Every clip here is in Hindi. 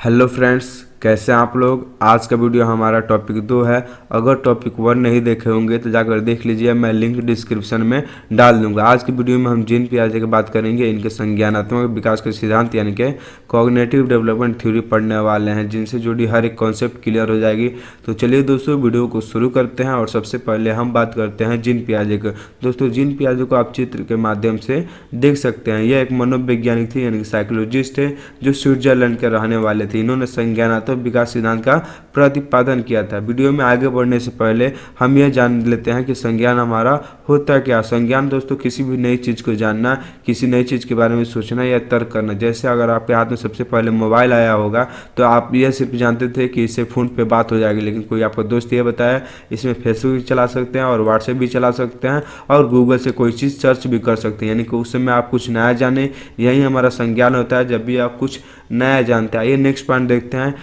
हेलो फ्रेंड्स, कैसे हैं आप लोग। आज का वीडियो हमारा टॉपिक 2 है। अगर टॉपिक 1 नहीं देखे होंगे तो जाकर देख लीजिए, मैं लिंक डिस्क्रिप्शन में डाल दूंगा। आज की वीडियो में हम जीन पियाजे की बात करेंगे। इनके संज्ञानात्मक विकास के सिद्धांत यानी कि कॉग्निटिव डेवलपमेंट थ्योरी पढ़ने वाले हैं, जिनसे जुड़ी हर एक कॉन्सेप्ट क्लियर हो जाएगी। तो चलिए दोस्तों, वीडियो को शुरू करते हैं। और सबसे पहले हम बात करते हैं जीन पियाजे को। दोस्तों, जीन पियाजे को आप चित्र के माध्यम से देख सकते हैं। यह एक मनोवैज्ञानिक थे यानी कि साइकोलॉजिस्ट थे, जो स्विट्जरलैंड के रहने वाले थे। इन्होंने संज्ञानात्मक विकास सिद्धांत का प्रतिपादन किया था। वीडियो में आगे बढ़ने से पहले हम यह जान लेते हैं कि संज्ञान हमारा होता क्या। संज्ञान दोस्तों किसी भी नई चीज़ को जानना, किसी नई चीज़ के बारे में सोचना या तर्क करना। जैसे अगर आपके हाथ में सबसे पहले मोबाइल आया होगा तो आप यह सिर्फ जानते थे कि इससे फ़ोन पे बात हो जाएगी, लेकिन कोई आपका दोस्त ये बताया इसमें फेसबुक भी चला सकते हैं और व्हाट्सएप भी चला सकते हैं और गूगल से कोई चीज़ सर्च भी कर सकते हैं। यानी कि उस समय आप कुछ नया जाने, यही हमारा संज्ञान होता है, जब भी आप कुछ नया जानते हैं। आइए नेक्स्ट पॉइंट देखते हैं।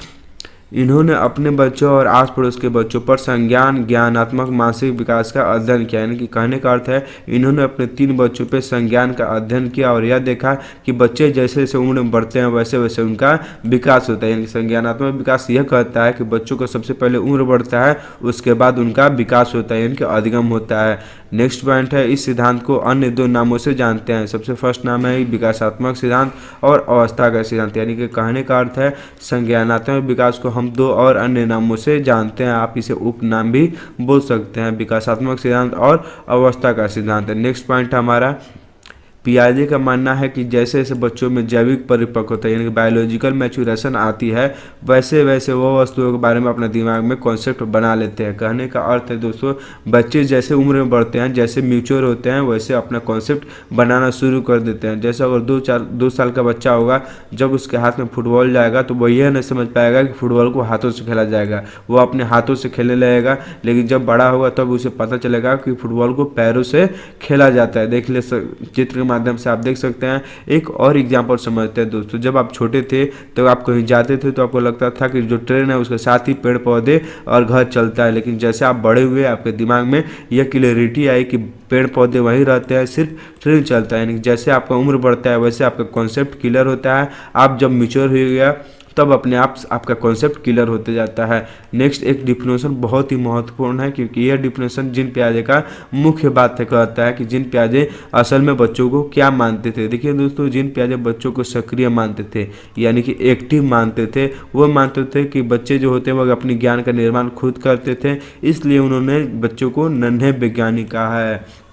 इन्होंने अपने बच्चों और आस पड़ोस के बच्चों पर संज्ञान, ज्ञानात्मक, मानसिक विकास का अध्ययन किया। यानी कि कहने का अर्थ है, इन्होंने अपने 3 बच्चों पर संज्ञान का अध्ययन किया और यह देखा कि बच्चे जैसे जैसे उम्र में बढ़ते हैं वैसे वैसे उनका विकास होता है। यानी संज्ञानात्मक विकास यह कहता है कि बच्चों का सबसे पहले उम्र बढ़ता है, उसके बाद उनका विकास होता है, यानी कि अधिगम होता है। नेक्स्ट पॉइंट है, इस सिद्धांत को अन्य 2 नामों से जानते हैं। सबसे फर्स्ट नाम है विकासात्मक सिद्धांत और अवस्था का सिद्धांत। यानी कि कहने का अर्थ है, संज्ञानात्मक विकास को हम 2 और अन्य नामों से जानते हैं। आप इसे उपनाम भी बोल सकते हैं, विकासात्मक सिद्धांत और अवस्था का सिद्धांत। नेक्स्ट पॉइंट हमारा, पियाजे का मानना है कि जैसे जैसे बच्चों में जैविक परिपक्वता यानी कि बायोलॉजिकल मैच्योरेशन आती है, वैसे वैसे वो वस्तुओं के बारे में अपने दिमाग में कॉन्सेप्ट बना लेते हैं। कहने का अर्थ है दोस्तों, बच्चे जैसे उम्र में बढ़ते हैं, जैसे म्यूच्योर होते हैं, वैसे अपना कॉन्सेप्ट बनाना शुरू कर देते हैं। जैसे अगर 2 साल का बच्चा होगा, जब उसके हाथ में फुटबॉल जाएगा तो वो यह नहीं समझ पाएगा कि फुटबॉल को हाथों से खेला जाएगा, वो अपने हाथों से खेलने लगेगा। लेकिन जब बड़ा होगा तब उसे पता चलेगा कि फुटबॉल को पैरों से खेला जाता है। देख ले चित्र के माध्यम से आप देख सकते हैं। एक और एग्जांपल समझते हैं दोस्तों। जब आप छोटे थे तो आप कहीं जाते थे तो आपको लगता था कि जो ट्रेन है उसके साथ ही पेड़ पौधे और घर चलता है, लेकिन जैसे आप बड़े हुए आपके दिमाग में यह क्लियरिटी आई कि पेड़ पौधे वहीं रहते हैं, सिर्फ ट्रेन चलता है। यानी जैसे आपका उम्र बढ़ता है वैसे आपका कॉन्सेप्ट क्लियर होता है। आप जब मैच्योर हो गया तब अपने आप आपका कॉन्सेप्ट क्लियर होते जाता है। नेक्स्ट एक डिफिनेशन बहुत ही महत्वपूर्ण है, क्योंकि यह डिफिनेशन जीन पियाजे का मुख्य बात है। कहता है कि जीन पियाजे असल में बच्चों को क्या मानते थे। देखिए दोस्तों, जीन पियाजे बच्चों को सक्रिय मानते थे, यानी कि एक्टिव मानते थे। वो मानते थे कि बच्चे जो होते हैं वो अपनी ज्ञान का निर्माण खुद करते थे, इसलिए उन्होंने बच्चों को नन्हे वैज्ञानिक कहा है।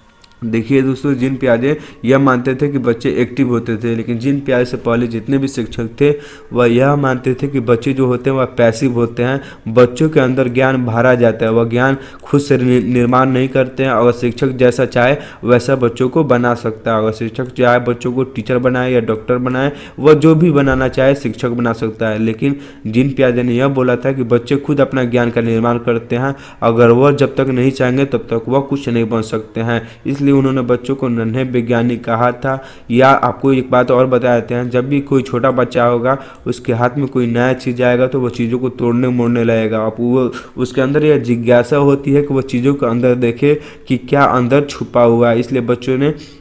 देखिए दोस्तों, जीन पियाजे यह मानते थे कि बच्चे एक्टिव होते थे, लेकिन जीन पियाजे से पहले जितने भी शिक्षक थे वह यह मानते थे कि बच्चे जो होते हैं वह पैसिव होते हैं। बच्चों के अंदर ज्ञान भरा जाता है, वह ज्ञान खुद से निर्माण नहीं करते हैं। अगर शिक्षक जैसा चाहे वैसा बच्चों को बना सकता है। अगर शिक्षक चाहे बच्चों को टीचर बनाए या डॉक्टर बनाए, वह जो भी बनाना चाहे शिक्षक बना सकता है। लेकिन जीन पियाजे ने यह बोला था कि बच्चे खुद अपना ज्ञान का निर्माण करते हैं, अगर वह जब तक नहीं चाहेंगे तब तक वह कुछ नहीं बन सकते हैं। इसलिए उन्होंने बच्चों को नन्हे वैज्ञानिक कहा था। या आपको एक बात और बता देते हैं, जब भी कोई छोटा बच्चा होगा उसके हाथ में कोई नया चीज़ आएगा तो वो चीज़ों को तोड़ने मोड़ने लगेगा। आप वो उसके अंदर यह जिज्ञासा होती है कि वो चीज़ों के अंदर देखे कि क्या अंदर छुपा हुआ है।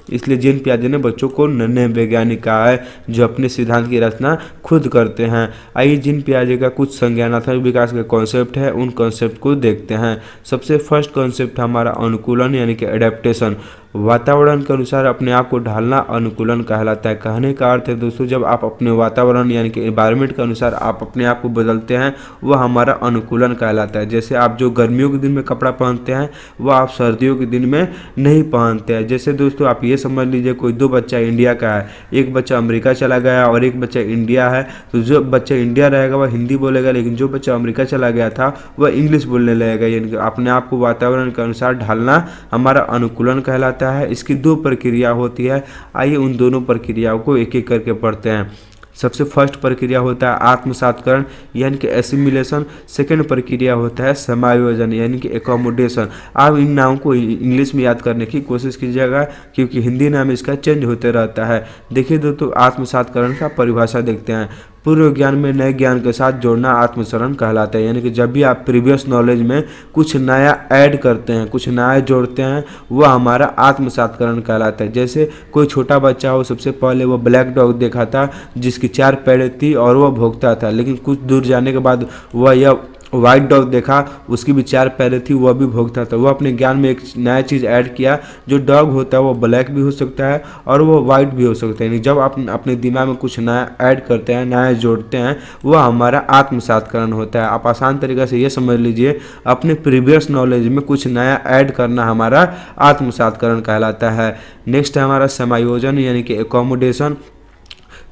इसलिए जीन पियाजे ने बच्चों को नन्हे वैज्ञानिक कहा है, जो अपने सिद्धांत की रचना खुद करते हैं। आइए जीन पियाजे का कुछ संज्ञानात्मक विकास का कॉन्सेप्ट है, उन कॉन्सेप्ट को देखते हैं। सबसे फर्स्ट कॉन्सेप्ट हमारा अनुकूलन यानी कि एडेप्टेशन। वातावरण के अनुसार अपने आप को ढालना अनुकूलन कहलाता है। कहने का अर्थ है दोस्तों, जब आप अपने वातावरण यानी कि एनवायरनमेंट के अनुसार आप अपने आप को बदलते हैं, वह हमारा अनुकूलन कहलाता है। जैसे आप जो गर्मियों के दिन में कपड़ा पहनते हैं वह आप सर्दियों के दिन में नहीं पहनते हैं। जैसे दोस्तों आप ये समझ लीजिए, कोई 2 बच्चा इंडिया का है, एक बच्चा अमेरिका चला गया और एक बच्चा इंडिया है। तो जो बच्चा इंडिया रहेगा वह हिंदी बोलेगा, लेकिन जो बच्चा अमेरिका चला गया था वह इंग्लिश बोलने लगेगा। यानी कि अपने आप को वातावरण के अनुसार ढालना हमारा अनुकूलन कहलाता है। इसकी 2 प्रक्रिया होती है। आइए उन दोनों प्रक्रियाओं को एक एक करके पढ़ते हैं। सबसे फर्स्ट प्रक्रिया होता है आत्मसातकरण यानी कि एसिमिलेशन। सेकंड प्रक्रिया होता है समायोजन यानी कि एकोमोडेशन। आप इन नामों को इंग्लिश में याद करने की कोशिश कीजिएगा, क्योंकि हिंदी नाम इसका चेंज होते रहता है। देखिए दोस्तों, आत्मसातकरण का परिभाषा देखते हैं। पूर्व ज्ञान में नए ज्ञान के साथ जोड़ना आत्मसरण कहलाता है। यानी कि जब भी आप प्रीवियस नॉलेज में कुछ नया ऐड करते हैं, कुछ नया जोड़ते हैं, वह हमारा आत्मसातकरण कहलाता है। जैसे कोई छोटा बच्चा हो, सबसे पहले वो ब्लैक डॉग देखा था जिसकी 4 पैरें थी और वह भौंकता था, लेकिन कुछ दूर जाने के बाद वह यह वाइट डॉग देखा, उसकी भी 4 पैरें थी, वह भी भौंकता था। वह अपने ज्ञान में एक नया चीज़ ऐड किया। जो डॉग होता है वो ब्लैक भी हो सकता है और वो वाइट भी हो सकता है। यानी जब आप अपने दिमाग में कुछ नया ऐड करते हैं, नया जोड़ते हैं, वह हमारा आत्मसातकरण होता है। आप आसान तरीके से ये समझ लीजिए, अपने प्रीवियस नॉलेज में कुछ नया ऐड करना हमारा आत्मसातकरण कहलाता है। नेक्स्ट है हमारा समायोजन यानी कि एकोमोडेशन।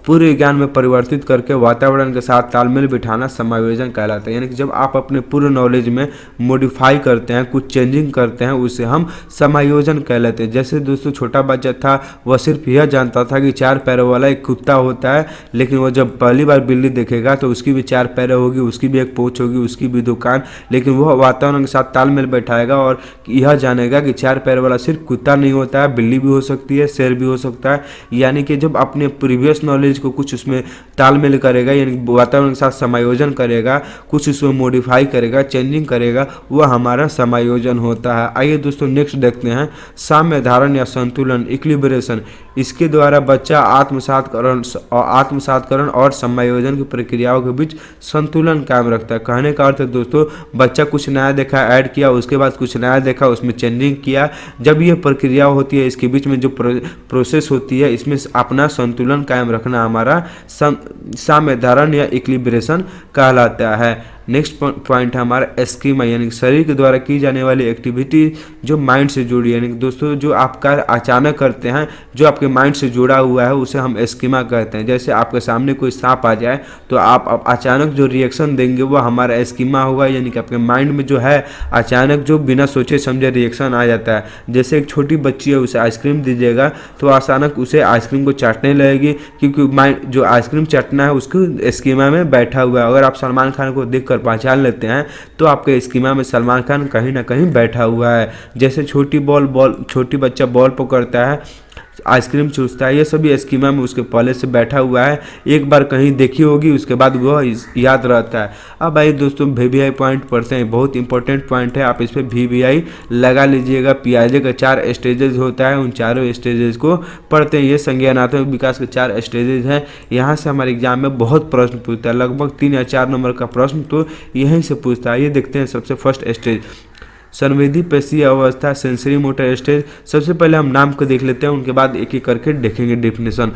पूर्व ज्ञान में परिवर्तित करके वातावरण के साथ तालमेल बिठाना समायोजन कहलाता है। यानी कि जब आप अपने पूर्व नॉलेज में मॉडिफाई करते हैं, कुछ चेंजिंग करते हैं, उसे हम समायोजन कहलाते हैं। जैसे दोस्तों छोटा बच्चा था, वह सिर्फ यह जानता था कि 4 पैरों वाला एक कुत्ता होता है, लेकिन वह जब पहली बार बिल्ली देखेगा तो उसकी भी 4 पैरें होगी, उसकी भी एक पूंछ होगी, उसकी भी दुकान, लेकिन वह वातावरण के साथ तालमेल बैठाएगा और यह जानेगा कि 4 पैर वाला सिर्फ कुत्ता नहीं होता है, बिल्ली भी हो सकती है, शेर भी हो सकता है। यानी कि जब अपने प्रीवियस नॉलेज को कुछ उसमें तालमेल करेगा, यानी वातावरण के साथ समायोजन करेगा, कुछ उसमें मॉडिफाई करेगा, चेंजिंग करेगा, वह हमारा समायोजन होता है। आइए दोस्तों नेक्स्ट देखते हैं साम्य धारण या संतुलन, इक्विलिब्रेशन। इसके द्वारा बच्चा आत्मसातकरण और समायोजन की प्रक्रियाओं के बीच संतुलन कायम रखता है। कहने का अर्थ है दोस्तों, बच्चा कुछ नया देखा, ऐड किया, उसके बाद कुछ नया देखा, उसमें चेंजिंग किया। जब ये प्रक्रिया होती है, इसके बीच में जो प्रोसेस होती है, इसमें अपना संतुलन कायम रखना हमारा साम्य धारण या इक्विलिब्रेशन कहलाता है। नेक्स्ट पॉइंट है हमारा स्कीमा, यानी शरीर के द्वारा की जाने वाली एक्टिविटी जो माइंड से जुड़ी है। यानी दोस्तों जो आप कार्य अचानक करते हैं, जो आपके माइंड से जुड़ा हुआ है, उसे हम स्कीमा कहते हैं। जैसे आपके सामने कोई सांप आ जाए तो आप अचानक जो रिएक्शन देंगे वो हमारा स्कीमा होगा। यानी कि आपके माइंड में जो है अचानक जो बिना सोचे समझे रिएक्शन आ जाता है। जैसे एक छोटी बच्ची है, उसे आइसक्रीम दीजिएगा तो अचानक उसे आइसक्रीम को चाटने लगेगी, क्योंकि माइंड जो आइसक्रीम चाटना है उसको स्कीमा में बैठा हुआ है। अगर आप सलमान खान को देख पहचान लेते हैं तो आपके स्कीमा में सलमान खान कहीं ना कहीं बैठा हुआ है। जैसे छोटी बच्चा बॉल पकड़ता है, आइसक्रीम चूसता है, ये सभी स्कीमा में उसके पहले से बैठा हुआ है। एक बार कहीं देखी होगी, उसके बाद वह याद रहता है। अब आइए दोस्तों VVI पॉइंट पढ़ते हैं, बहुत इंपॉर्टेंट पॉइंट है, आप इस पर VVI लगा लीजिएगा। पियाजे का 4 स्टेजेस होता है, उन चारों स्टेजेस को पढ़ते हैं। ये संज्ञानात्मक विकास के 4 स्टेजेस हैं। यहाँ से हमारे एग्जाम में बहुत प्रश्न पूछता है, लगभग 3 या 4 नंबर का प्रश्न तो यहीं से पूछता है। ये देखते हैं सबसे फर्स्ट स्टेज संवेदी पेशीय अवस्था, सेंसरी मोटर स्टेज। सबसे पहले हम नाम को देख लेते हैं, उनके बाद एक एक करके देखेंगे डेफिनेशन।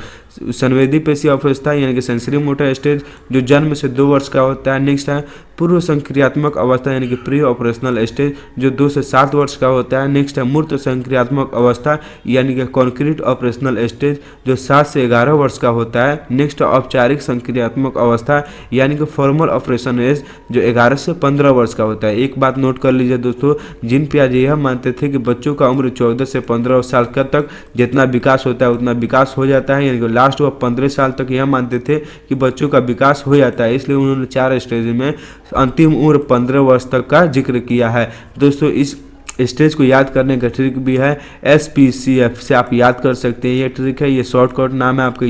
संवेदी पेशीय अवस्था यानी कि सेंसरी मोटर स्टेज जो जन्म से 2 वर्ष का होता है। नेक्स्ट है पूर्व संक्रियात्मक अवस्था यानी कि प्री ऑपरेशनल स्टेज जो 2 से 7 वर्ष का होता है। नेक्स्ट है मूर्त संक्रियात्मक अवस्था यानी कि कॉन्क्रीट ऑपरेशनल स्टेज जो 7 से 11 वर्ष का होता है। नेक्स्ट औपचारिक संक्रियात्मक अवस्था यानी कि फॉर्मल ऑपरेशन एज जो 11 से 15 वर्ष का होता है। एक बात नोट कर लीजिए दोस्तों, जिन पियाजे यह मानते थे कि बच्चों का उम्र 14 से 15 साल तक जितना विकास होता है उतना विकास हो जाता है, यानी कि लास्ट वह 15 साल तक यह मानते थे कि बच्चों का विकास हो जाता है, इसलिए उन्होंने 4 स्टेज में अंतिम उम्र 15 वर्ष तक का जिक्र किया है। दोस्तों इस स्टेज को याद करने का ट्रिक भी है, SPCF से आप याद कर सकते हैं। ये ट्रिक है, ये शॉर्टकट नाम है आपके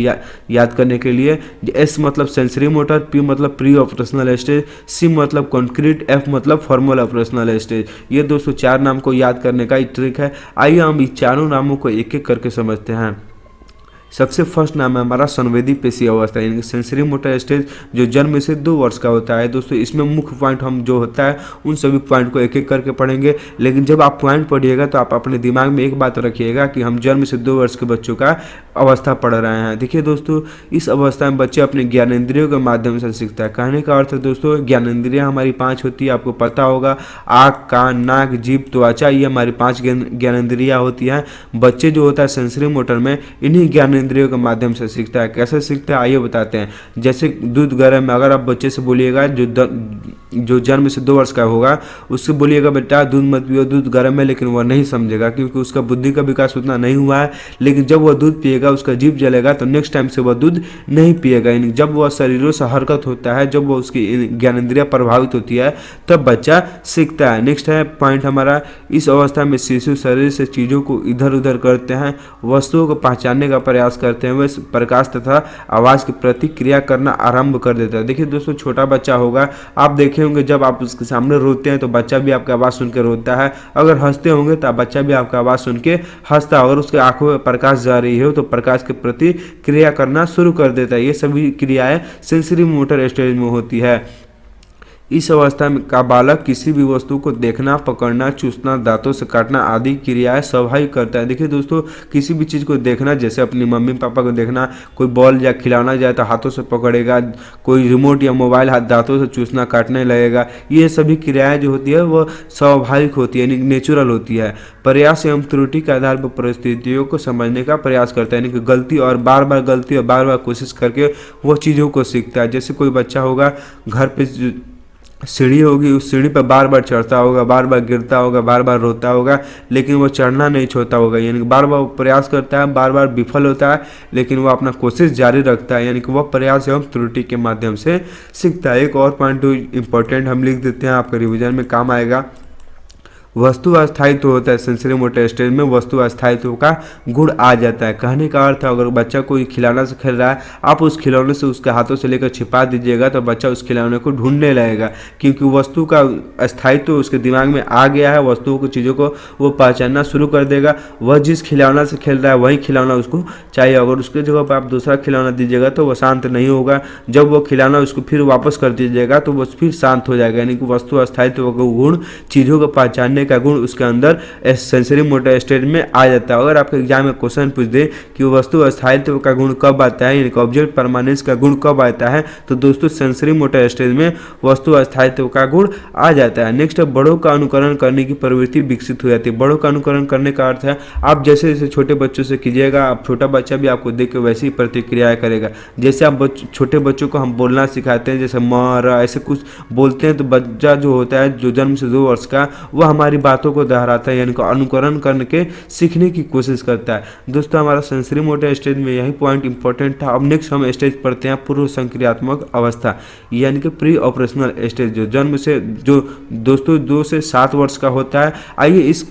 याद करने के लिए। S मतलब सेंसरी मोटर, P मतलब प्री ऑपरेशनल स्टेज, C मतलब कॉन्क्रीट, F मतलब फॉर्मल ऑपरेशनल स्टेज। ये दोस्तों 4 नाम को याद करने का ट्रिक है। आइए हम इस चारों नामों को एक एक करके समझते हैं। सबसे फर्स्ट नाम है हमारा संवेदी पेशीय अवस्था यानी कि सेंसरी मोटर स्टेज जो जन्म से 2 वर्ष का होता है। दोस्तों इसमें मुख्य पॉइंट हम जो होता है उन सभी पॉइंट को एक एक करके पढ़ेंगे, लेकिन जब आप पॉइंट पढ़िएगा तो आप अपने दिमाग में एक बात रखिएगा कि हम जन्म से 2 वर्ष के बच्चों का अवस्था पढ़ रहे हैं। देखिए दोस्तों, इस अवस्था में बच्चे अपने ज्ञानेंद्रियों के माध्यम से सीखता है। कहने का अर्थ है दोस्तों, ज्ञानेंद्रियाँ हमारी 5 होती है, आपको पता होगा, आँख, कान, नाक, जीभ, त्वचा, ये हमारी 5 ज्ञानेंद्रियाँ होती हैं। बच्चे जो होता है सेंसरी मोटर में इन्हीं ज्ञानेंद्रियों के माध्यम से सीखता है। कैसे सीखता है आइए बताते हैं। जैसे दूध गर्म है, अगर आप बच्चे से बोलिएगा जो जो जन्म से 2 वर्ष का होगा उससे बोलिएगा बेटा दूध मत पियो, दूध गर्म है, लेकिन वह नहीं समझेगा क्योंकि उसका बुद्धि का विकास उतना नहीं हुआ है। लेकिन जब वह दूध पिएगा उसका जीभ जलेगा तो नेक्स्ट टाइम से वह दूध नहीं पिएगा। यानी जब वह शरीरों से हरकत होता है, जब वह उसकी ज्ञानेंद्रिया प्रभावित होती है, तब बच्चा सीखता है। नेक्स्ट है पॉइंट हमारा, इस अवस्था में शिशु शरीर से चीज़ों को इधर उधर करते हैं, वस्तुओं को पहचानने का प्रयास करते हैं, वे प्रकाश तथा आवाज़ की प्रतिक्रिया करना आरंभ कर देता है। देखिए दोस्तों, छोटा बच्चा होगा, आप देखे होंगे जब आप उसके सामने रोते हैं तो बच्चा भी आपकी आवाज़ सुन के रोता है, अगर हंसते होंगे तो बच्चा भी आपका आवाज़ सुन के हंसता है, अगर उसके आंखों में प्रकाश जा रही हो तो प्रकाश के प्रति क्रिया करना शुरू कर देता है। ये सभी क्रियाएं सेंसरी मोटर स्टेज में होती है। इस अवस्था में का बालक किसी भी वस्तु को देखना, पकड़ना, चूसना, दांतों से काटना आदि क्रियाएं स्वाभाविक करता है। देखिए दोस्तों, किसी भी चीज़ को देखना, जैसे अपनी मम्मी पापा को देखना, कोई बॉल या खिलौना जाए तो हाथों से पकड़ेगा, कोई रिमोट या मोबाइल हाथ दांतों से चूसना काटने लगेगा, ये सभी क्रियाएं जो होती है वह स्वाभाविक होती है, यानी नेचुरल होती है। प्रयास एवं त्रुटि के आधार पर परिस्थितियों को समझने का प्रयास करता है, यानी कि गलती और बार बार गलती और बार बार कोशिश करके वह चीज़ों को सीखता है। जैसे कोई बच्चा होगा, घर पे सीढ़ी होगी, उस सीढ़ी पर बार बार चढ़ता होगा, बार बार गिरता होगा, बार बार रोता होगा, लेकिन वो चढ़ना नहीं छोड़ता होगा, यानी कि बार बार प्रयास करता है, बार बार विफल होता है, लेकिन वो अपना कोशिश जारी रखता है, यानी कि वह प्रयास एवं त्रुटि के माध्यम से सीखता है। एक और पॉइंट इंपॉर्टेंट हम लिख देते हैं, आपके रिविजन में काम आएगा। वस्तु अस्थायित्व होता है, सेंसरी मोटर स्टेज में वस्तु अस्थायित्व का गुण आ जाता है। कहने का अर्थ है, अगर बच्चा कोई खिलौना से खेल रहा है, आप उस खिलौने से उसके हाथों से लेकर छिपा दीजिएगा तो बच्चा उस खिलौने को ढूंढने लगेगा, क्योंकि वस्तु का अस्थायित्व उसके दिमाग में आ गया है, वस्तुओं को चीज़ों को वो पहचानना शुरू कर देगा। वह जिस खिलौना से खेल रहा है वही खिलौना उसको चाहिए, अगर उसके जगह पर आप दूसरा खिलौना दीजिएगा तो वह शांत नहीं होगा, जब वो खिलौना उसको फिर वापस कर दीजिएगा तो वह फिर शांत हो जाएगा। यानी कि वस्तु अस्थायित्व का गुण, चीज़ों को पहचानने का गुण उसके अंदर सेंसरी मोटर स्टेज में आ जाता है। अगर आपके एग्जाम में क्वेश्चन पूछ दे कि वस्तु अस्थायित्व का गुण कब आता है, यानी कि ऑब्जेक्ट परमानेंस का गुण कब आता है, तो दोस्तों सेंसरी मोटर स्टेज में वस्तु अस्थायित्व का गुण आ जाता है। नेक्स्ट है, बड़ों का अनुकरण करने की प्रवृत्ति विकसित हो जाती है। बड़ों का अनुकरण करने का अर्थ है, आप जैसे जैसे छोटे बच्चों से कीजिएगा, आप छोटा बच्चा भी आपको देख के वैसी प्रतिक्रियाएं करेगा। जैसे आप छोटे बच्चों को हम बोलना सिखाते हैं, जैसे म, र ऐसे कुछ बोलते हैं, तो बच्चा जो होता है जो जन्म से 2 वर्ष का, वह हमारी बातों को दोहराता है, यानी कि अनुकरण करके सीखने की कोशिश करता है। दोस्तों, हमारा सेंसरी मोटर स्टेज में यही पॉइंट इंपॉर्टेंट था। अब नेक्स्ट हम स्टेज पढ़ते हैं पूर्व संक्रियात्मक अवस्था, यानी कि प्री ऑपरेशनल स्टेज, जो जन्म से जो दोस्तों 2 से 7 वर्ष का होता है। आइए इस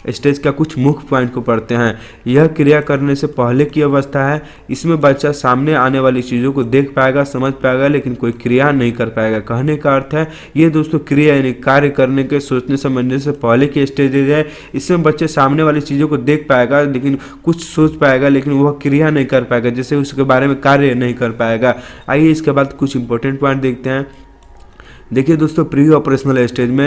स्टेज का कुछ मुख्य पॉइंट को पढ़ते हैं। यह क्रिया करने से पहले की अवस्था है। इसमें बच्चा सामने आने वाली चीज़ों को देख पाएगा, समझ पाएगा, लेकिन कोई क्रिया नहीं कर पाएगा। कहने का अर्थ है, ये दोस्तों क्रिया यानी कार्य करने के, सोचने समझने से पहले की स्टेज है। इसमें बच्चे सामने वाली चीज़ों को देख पाएगा, लेकिन कुछ सोच पाएगा, लेकिन वह क्रिया नहीं कर पाएगा, जैसे उसके बारे में कार्य नहीं कर पाएगा। आइए इसके बाद कुछ इंपॉर्टेंट पॉइंट देखते हैं। देखिए दोस्तों, प्री ऑपरेशनल स्टेज में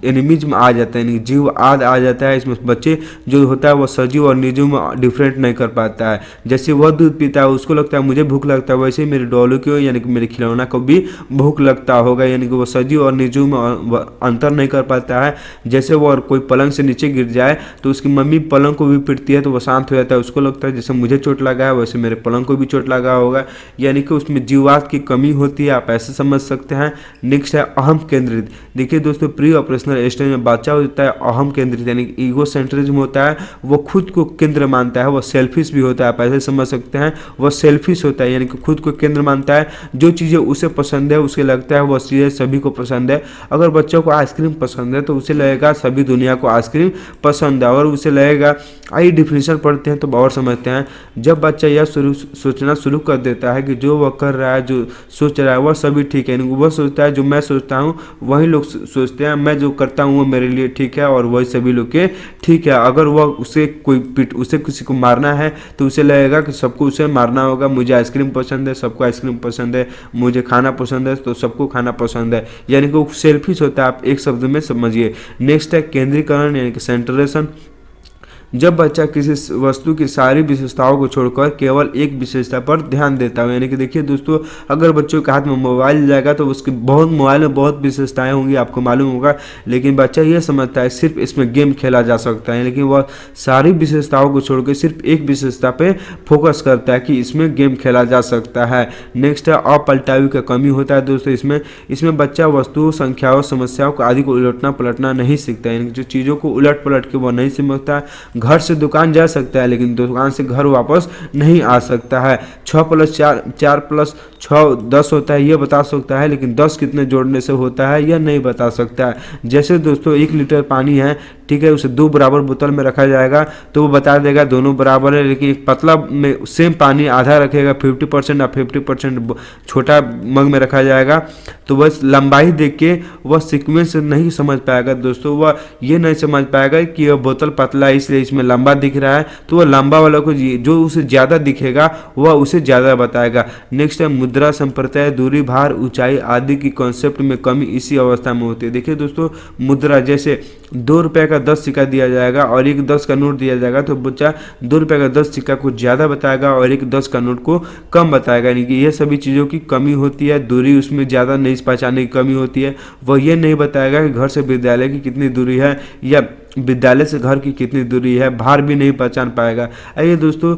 एनिमिज्म आ जाता है, यानी जीव आद आ जाता है। इसमें बच्चे जो होता है वो सजीव और निर्जीव में डिफरेंट नहीं कर पाता है। जैसे वह दूध पीता है, उसको लगता है मुझे भूख लगता है, वैसे ही मेरे डॉलू को यानी कि मेरे खिलौना को भी भूख लगता होगा, यानी कि वो सजीव और निर्जीव में अंतर नहीं कर पाता है। जैसे वो और कोई पलंग से नीचे गिर जाए तो उसकी मम्मी पलंग को भी पीटती है तो वह शांत हो जाता है, उसको लगता है जैसे मुझे चोट लगा है वैसे मेरे पलंग को भी चोट लगा होगा, यानी कि उसमें जीवात की कमी होती है, आप ऐसे समझ सकते हैं। नेक्स्ट है अहम केंद्रित। देखिए दोस्तों, प्री ऑपरेशनल स्टेज में बच्चा होता है अहम केंद्रित, यानी ईगो सेंट्रिज्म होता है, वो खुद को केंद्र मानता है, वो सेल्फिश भी होता है, आप ऐसे समझ सकते हैं। वो सेल्फिश होता है, यानी कि खुद को केंद्र मानता है, जो चीज़ें उसे पसंद है उसे लगता है वो चीज़ें सभी को पसंद है। अगर बच्चों को आइसक्रीम पसंद है तो उसे लगेगा सभी दुनिया को आइसक्रीम पसंद है, और उसे लगेगा, आइए डिफिनेशन पढ़ते हैं तो और समझते हैं। जब बच्चा यह सोचना शुरू कर देता है कि जो वह कर रहा है, जो सोच रहा है वह सभी ठीक है, यानी वह सोचता है जो मैं सोचता हूँ वही लोग सोचते हैं, मैं जो करता हूँ वो मेरे लिए ठीक है और वही सभी लोग के ठीक है। अगर वह उसे उसे किसी को मारना है तो उसे लगेगा कि सबको उसे मारना होगा। मुझे आइसक्रीम पसंद है, सबको आइसक्रीम पसंद है, मुझे खाना पसंद है तो सबको खाना पसंद है, यानी कि वो सेल्फिश होता है, आप एक शब्द में समझिए। नेक्स्ट है केंद्रीकरण, यानी कि सेंट्रेशन। जब बच्चा किसी वस्तु की सारी विशेषताओं को छोड़कर केवल एक विशेषता पर ध्यान देता है, यानी कि देखिए दोस्तों, अगर बच्चों के हाथ में मोबाइल जाएगा तो उसके मोबाइल में बहुत विशेषताएं होंगी, आपको मालूम होगा, लेकिन बच्चा ये समझता है सिर्फ इसमें गेम खेला जा सकता है, लेकिन वह सारी विशेषताओं को छोड़कर सिर्फ एक विशेषता पे फोकस करता है कि इसमें गेम खेला जा सकता है। नेक्स्ट है अपलटावी का कमी होता है दोस्तों। इसमें बच्चा वस्तुओं, संख्याओं, समस्याओं को आदि को उलटना पलटना नहीं सीखता है, यानी जो चीज़ों को उलट पलट के वह नहीं समझता है। घर से दुकान जा सकता है लेकिन दुकान से घर वापस नहीं आ सकता है। 6+4 4+6 10 होता है, यह बता सकता है, लेकिन 10 कितने जोड़ने से होता है यह नहीं बता सकता है। जैसे दोस्तों 1 लीटर पानी है, ठीक है, उसे 2 बराबर बोतल में रखा जाएगा तो वो बता देगा दोनों बराबर है, लेकिन एक पतला में सेम पानी आधा रखेगा 50% और 50% छोटा मग में रखा जाएगा, तो बस लंबाई देख के वह सीक्वेंस नहीं समझ पाएगा दोस्तों। वह ये नहीं समझ पाएगा कि यह बोतल पतला है इसलिए इसमें लंबा दिख रहा है, तो वह लंबा वाला को जो उसे ज़्यादा दिखेगा वह उसे ज़्यादा बताएगा। नेक्स्ट है मुद्रा, संप्रदाय, दूरी, भार, ऊंचाई आदि की कॉन्सेप्ट में कमी इसी अवस्था में होती है। देखिए दोस्तों, मुद्रा जैसे 2 रुपये का 10 सिक्का दिया जाएगा और एक 10 का नोट दिया जाएगा तो बच्चा 2 रुपये का 10 सिक्का को ज़्यादा बताएगा और एक 10 का नोट को कम बताएगा, यानी कि ये सभी चीज़ों की कमी होती है। दूरी उसमें ज़्यादा नहीं पहचानने की कमी होती है, वह ये नहीं बताएगा कि घर से विद्यालय की कितनी दूरी है या विद्यालय से घर की कितनी दूरी है। भार भी नहीं पहचान पाएगा। आइए दोस्तों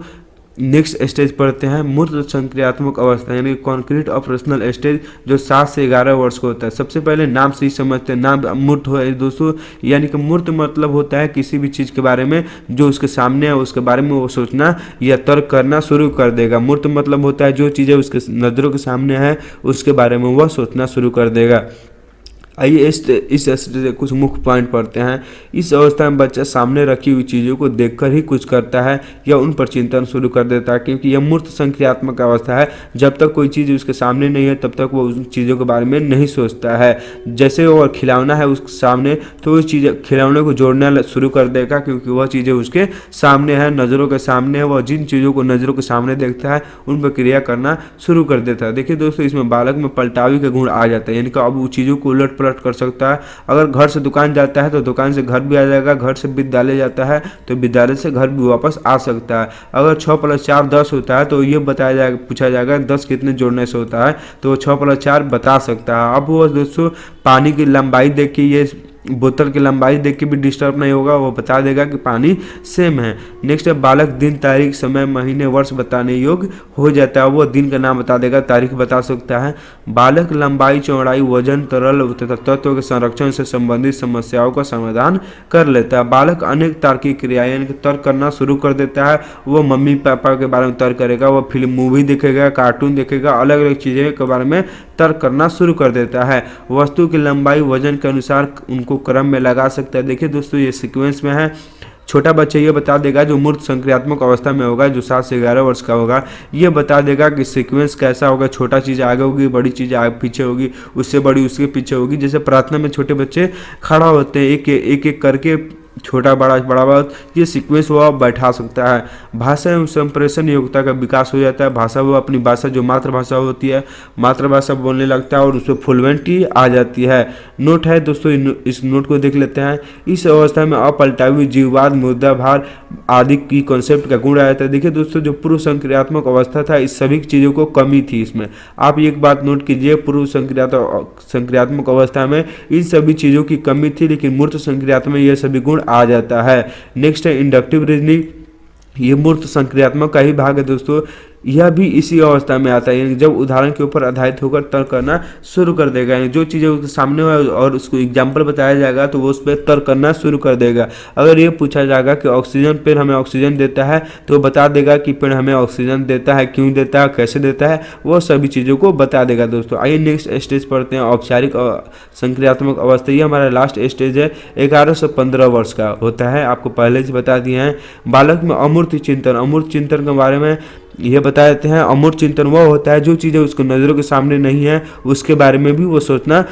नेक्स्ट स्टेज पढ़ते हैं, मूर्त संक्रियात्मक अवस्था, यानी कॉन्क्रीट ऑपरेशनल स्टेज, जो 7 से 11 वर्ष को होता है। सबसे पहले नाम से ही समझते हैं, नाम मूर्त हो दोस्तों, यानी कि मूर्त मतलब होता है किसी भी चीज़ के बारे में जो उसके सामने है उसके बारे में वो सोचना या तर्क करना शुरू कर देगा। मूर्त मतलब होता है जो चीज़ें उसके नज़रों के सामने है उसके बारे में वह सोचना शुरू कर देगा। आइए इस से कुछ मुख्य पॉइंट पढ़ते हैं। इस अवस्था में बच्चा सामने रखी हुई चीज़ों को देखकर ही कुछ करता है या उन पर चिंतन शुरू कर देता है, क्योंकि यह मूर्त संक्रियात्मक अवस्था है। जब तक कोई चीज़ उसके सामने नहीं है तब तक वो उन चीज़ों के बारे में नहीं सोचता है। जैसे वो खिलौना है उसके सामने तो उस चीज़ खिलौने को जोड़ना शुरू कर देगा, क्योंकि वह चीज़ें उसके सामने है, नज़रों के सामने है। वह जिन चीज़ों को नज़रों के सामने देखता है उन पर क्रिया करना शुरू कर देता है। देखिए दोस्तों, इसमें बालक में पलटावी का गुण आ जाता है, यानी कि अब वो चीज़ों को उलट पलट कर सकता है। अगर घर से दुकान जाता है तो दुकान से घर भी आ जाएगा, घर से विद्यालय जाता है तो विद्यालय से घर भी वापस आ सकता है। अगर 6+4 10 होता है तो ये बताया जाएगा, पूछा जाएगा 10 कितने जोड़ने से होता है, तो वो 6+4 बता सकता है। अब वो दोस्तों पानी की लंबाई देख के, ये बोतल की लंबाई देख के भी डिस्टर्ब नहीं होगा, वो बता देगा कि पानी सेम है। नेक्स्ट है बालक दिन, तारीख, समय, महीने, वर्ष बताने योग्य हो जाता है। वो दिन का नाम बता देगा, तारीख बता सकता है। बालक लंबाई, चौड़ाई, वजन, तरल तथा तत्व के संरक्षण से संबंधित समस्याओं का समाधान कर लेता है। बालक अनेक तार्किक क्रियाएं यानी कि तर्क करना शुरू कर देता है। वो मम्मी पापा के बारे में तर्क करेगा, वो फिल्म मूवी देखेगा, कार्टून देखेगा, अलग अलग चीज़ें के बारे में तर्क करना शुरू कर देता है। वस्तु की लंबाई वजन के अनुसार उनको क्रम में लगा सकता है। देखिए दोस्तों, ये सीक्वेंस में है। छोटा बच्चा ये बता देगा जो मूर्त संक्रियात्मक अवस्था में होगा, जो 7 से 11 वर्ष का होगा, ये बता देगा कि सीक्वेंस कैसा होगा। छोटा चीज़ आगे होगी, बड़ी चीज़ आगे पीछे होगी, उससे बड़ी उसके पीछे होगी। जैसे प्रार्थना में छोटे बच्चे खड़ा होते हैं, एक एक करके छोटा बड़ा बड़ा बड़ा, ये सीक्वेंस वो बैठा सकता है। भाषा एवं संप्रेषण योग्यता का विकास हो जाता है। भाषा वो अपनी भाषा जो मातृभाषा होती है, मातृभाषा बोलने लगता है और उसमें फ्लुएंटी आ जाती है। नोट है दोस्तों, इस नोट को देख लेते हैं। इस अवस्था में अपलटावी, जीववाद, मुद्दा, भार आदि की कॉन्सेप्ट का गुण आ जाता है। देखिए दोस्तों, जो पूर्व संक्रियात्मक अवस्था था इस सभी चीज़ों को कमी थी इसमें। आप एक बात नोट कीजिए, पूर्व संक्रियात्मक अवस्था में इन सभी चीज़ों की कमी थी, लेकिन मूर्त संक्रियात्मक में यह सभी गुण आ जाता है। नेक्स्ट है इंडक्टिव रीजनिंग, ये मूर्त संक्रियात्मक का ही भाग है दोस्तों। यह भी इसी अवस्था में आता है, यानी जब उदाहरण के ऊपर आधारित होकर तर्क करना शुरू कर देगा। यानी जो चीज़ें उसके सामने है और उसको एग्जाम्पल बताया जाएगा तो वो उस पर तर्क करना शुरू कर देगा। अगर ये पूछा जाएगा कि ऑक्सीजन पेड़ हमें ऑक्सीजन देता है तो बता देगा कि पेड़ हमें ऑक्सीजन देता है, क्यों देता है, कैसे देता है, वो सभी चीज़ों को बता देगा दोस्तों। आइए नेक्स्ट स्टेज पढ़ते हैं, औपचारिक संक्रियात्मक अवस्था। ये हमारा लास्ट स्टेज है, 11 से 15 वर्ष का होता है, आपको पहले से बता दिए हैं। बालक में अमूर्त चिंतन, अमूर्त चिंतन के बारे में ये बता देते हैं। अमूर्त चिंतन वह होता है जो चीज़ें उसको नज़रों के सामने नहीं है उसके बारे में भी वो सोचना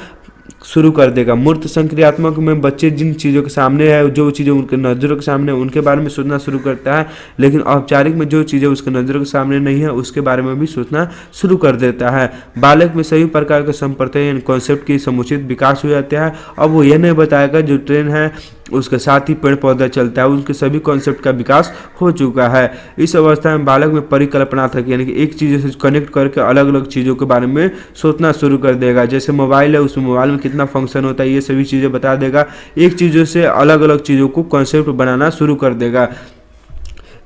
शुरू कर देगा। मूर्त संक्रियात्मक में बच्चे जिन चीज़ों के सामने है, जो चीज़ें उनके नज़रों के सामने उनके बारे में सोचना शुरू करता है, लेकिन औपचारिक में जो चीज़ें उसके नज़रों के सामने नहीं है उसके बारे में भी सोचना शुरू कर देता है। बालक में सभी प्रकार के संप्रदाय कॉन्सेप्ट की समुचित विकास हो जाता है। अब वो ये नहीं बताएगा जो ट्रेन है उसके साथ ही पेड़ पौधा चलता है, उनके सभी कॉन्सेप्ट का विकास हो चुका है। इस अवस्था में बालक में परिकल्पना था, यानी कि एक चीज़ से कनेक्ट करके अलग अलग चीज़ों के बारे में सोचना शुरू कर देगा। जैसे मोबाइल है, उस मोबाइल में कितना फंक्शन होता है, ये सभी चीज़ें बता देगा। एक चीज़ों से अलग अलग चीज़ों को कॉन्सेप्ट बनाना शुरू कर देगा।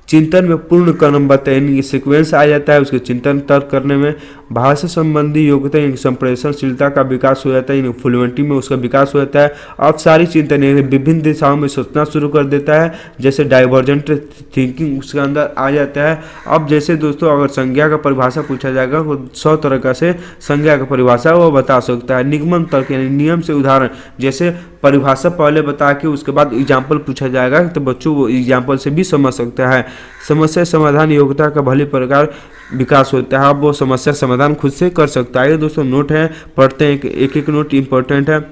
चिंतन में पूर्ण क्रमबद्ध यानी सीक्वेंस आ जाता है। उसके चिंतन तर्क करने में भाषा संबंधी योग्यता यानी संप्रेषणशीलता का विकास हो जाता है, यानी फ्लुएंटी में उसका विकास हो जाता है। अब सारी चिंतन यानी विभिन्न दिशाओं में सोचना शुरू कर देता है, जैसे डाइवर्जेंट थिंकिंग उसके अंदर आ जाता है। अब जैसे दोस्तों अगर संज्ञा का परिभाषा पूछा जाएगा वो 100 तरह का से संज्ञा का परिभाषा वो बता सकता है। निगमन तर्क यानी नियम से उदाहरण, जैसे परिभाषा पहले बता के उसके बाद एग्जाम्पल पूछा जाएगा तो बच्चों वो एग्जाम्पल से भी समझ सकता है। समस्या समाधान योग्यता का भली प्रकार विकास होता है। अब वो समस्या समाधान खुद से कर सकता है। ये दोस्तों नोट है, पढ़ते हैं, एक एक नोट इंपॉर्टेंट है।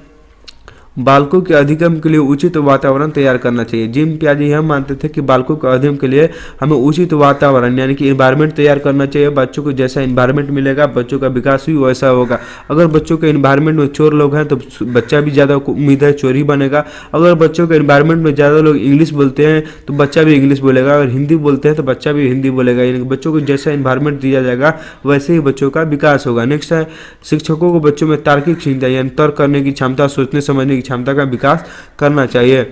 बालकों के अध्ययन के लिए उचित वातावरण तैयार करना चाहिए। जिन पियाजे यह मानते थे कि बालकों के अध्ययन के लिए हमें उचित वातावरण यानी कि इन्वायरमेंट तैयार करना चाहिए। बच्चों को जैसा इन्वायरमेंट मिलेगा बच्चों का विकास भी वैसा होगा। अगर बच्चों के इन्वायरमेंट में चोर लोग हैं तो बच्चा भी ज़्यादा उम्मीद है चोर ही बनेगा। अगर बच्चों के इन्वायरमेंट में ज़्यादा लोग इंग्लिश बोलते हैं तो बच्चा भी इंग्लिश बोलेगा। अगर हिंदी बोलते हैं तो बच्चा भी हिंदी बोलेगा। यानी कि बच्चों को जैसा इन्वायरमेंट दिया जाएगा वैसे ही बच्चों का विकास होगा। नेक्स्ट है शिक्षकों को बच्चों में तार्किक चिंता यानी तर्क करने की क्षमता, सोचने समझने की क्षमता का विकास करना चाहिए।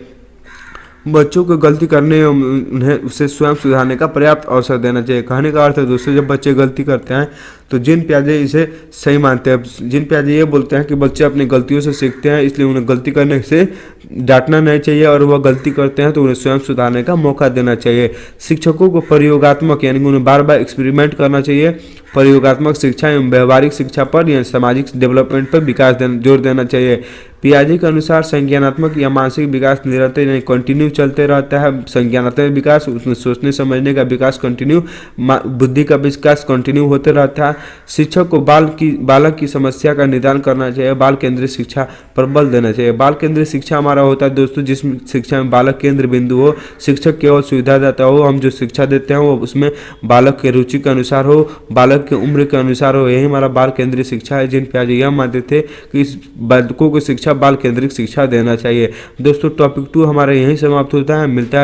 बच्चों को गलती करने उन्हें उसे स्वयं सुधारने का पर्याप्त अवसर देना चाहिए। कहने का अर्थ है दोस्तों जब बच्चे गलती करते हैं तो जिन पियाजे इसे सही मानते हैं, जिन पियाजे ये बोलते हैं कि बच्चे अपनी गलतियों से सीखते हैं इसलिए उन्हें गलती करने से डांटना नहीं चाहिए और वह गलती करते हैं तो उन्हें स्वयं सुधारने का मौका देना चाहिए। शिक्षकों को प्रयोगात्मक यानी उन्हें बार बार एक्सपेरिमेंट करना चाहिए। प्रयोगात्मक शिक्षा एवं व्यवहारिक शिक्षा पर या सामाजिक डेवलपमेंट पर विकास जोर देना चाहिए। पियाजे के अनुसार संज्ञानात्मक या मानसिक विकास निरंतर यानी कंटिन्यू चलते रहता है। संज्ञानात्मक विकास उसमें सोचने समझने का विकास कंटिन्यू, बुद्धि का विकास कंटिन्यू होते रहता है। शिक्षक को बालक की समस्या का निदान करना चाहिए। बाल केंद्रित शिक्षा पर बल देना चाहिए। बाल केंद्रित शिक्षा हमारा होता है दोस्तों जिस शिक्षा में बालक केंद्र बिंदु हो, शिक्षक केवल सुविधादाता हो। हम जो शिक्षा देते हैं वो उसमें बालक के रुचि के अनुसार हो, बालक के उम्र के अनुसार हो। यही हमारा बाल केंद्रित शिक्षा है। जिन पियाजे यह मानते थे कि इस बालकों को शिक्षा बाल केंद्रित शिक्षा देना चाहिए। दोस्तों टॉपिक 2 हमारा यहीं समाप्त होता है। मिलते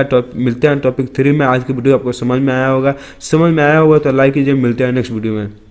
हैं टॉपिक 3 में। आज की वीडियो आपको समझ में आया होगा तो लाइक कीजिए। मिलते हैं नेक्स्ट वीडियो में।